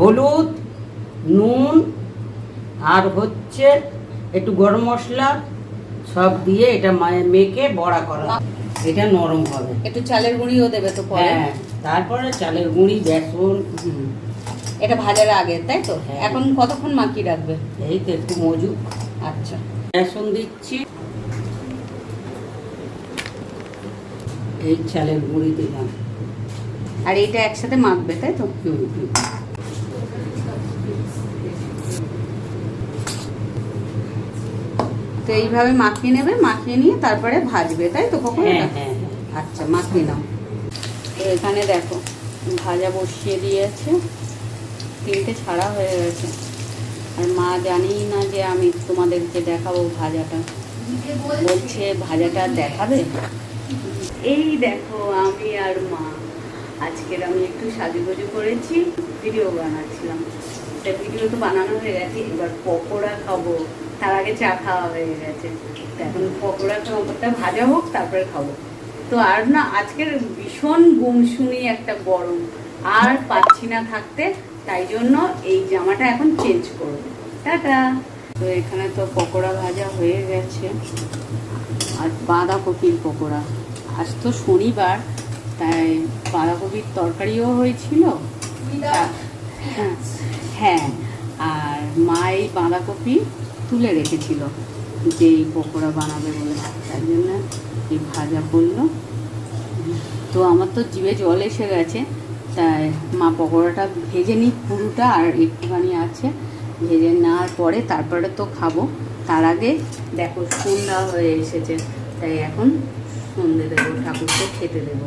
হলুদ, নুন আর হচ্ছে একটু গরম মশলা সব দিয়ে এটা মেখে বড়া করা। এটা নরম হবে। একটু চালের গুঁড়িও দেবে তো পরে? হ্যাঁ, তারপরে চালের গুঁড়ি, বেসন। এটা ভাজার আগে, তাই তো? হ্যাঁ। এখন কতক্ষণ মাখিয়ে রাখবে? এই তো একটু মজুদ। আচ্ছা, বেসন দিচ্ছি, এই চালের গুঁড়ি দিলাম, আর এইটা একসাথে মাখবে, তাই তো? তো এইভাবে মাখিয়ে নেবে, মাখিয়ে নিয়ে তারপরে ভাজবে, তাই তো পকোড়াটা? হ্যাঁ। আচ্ছা, মাখিয়ে নাও। তো এখানে দেখো ভাজা বসিয়ে দিয়েছে, 3টে ছাড়া হয়ে গেছে। আর মা জানিই না যে আমি তোমাদেরকে দেখাবো ভাজাটা, বলছে ভাজাটা দেখাবে। এই দেখো আমি আর মা আজকের আমি একটু সাজুগুজু করেছি, ভিডিও বানাচ্ছিলাম। তা ভিডিও তো বানানো হয়ে গেছে, এবার পকোড়া খাবো। তার আগে চা খাওয়া হয়ে গেছে, তো এখন পকোড়াটা ভাজা হোক তারপরে খাবো। তো আর না, আজকের ভীষণ গুমসুমি একটা গরম, আর পাচ্ছি না থাকতে, তাই জন্য এই জামাটা এখন চেঞ্জ করবো। টাটা। তো এখানে তো পকোড়া ভাজা হয়ে গেছে, আর বাঁধাকপির পকোড়া। আজ তো শনিবার, তাই বাঁধাকপির তরকারিও হয়েছিল। হ্যাঁ, আর মা এই বাঁধাকপি তুলে রেখেছিল যে এই পকোড়া বানাবে বলে, তাই জন্য এই ভাজা করলো। তো আমার তো জিভে জল এসে গেছে, তাই মা পকোড়াটা ভেজে নিই পুরোটা, আর একটুখানি আছে, ভেজে নেওয়ার পরে তারপরে তো খাবো। তার আগে দেখো সন্ধ্যা হয়ে এসেছে, তাই এখন সন্ধে দেবো, ঠাকুরকে খেতে দেবো।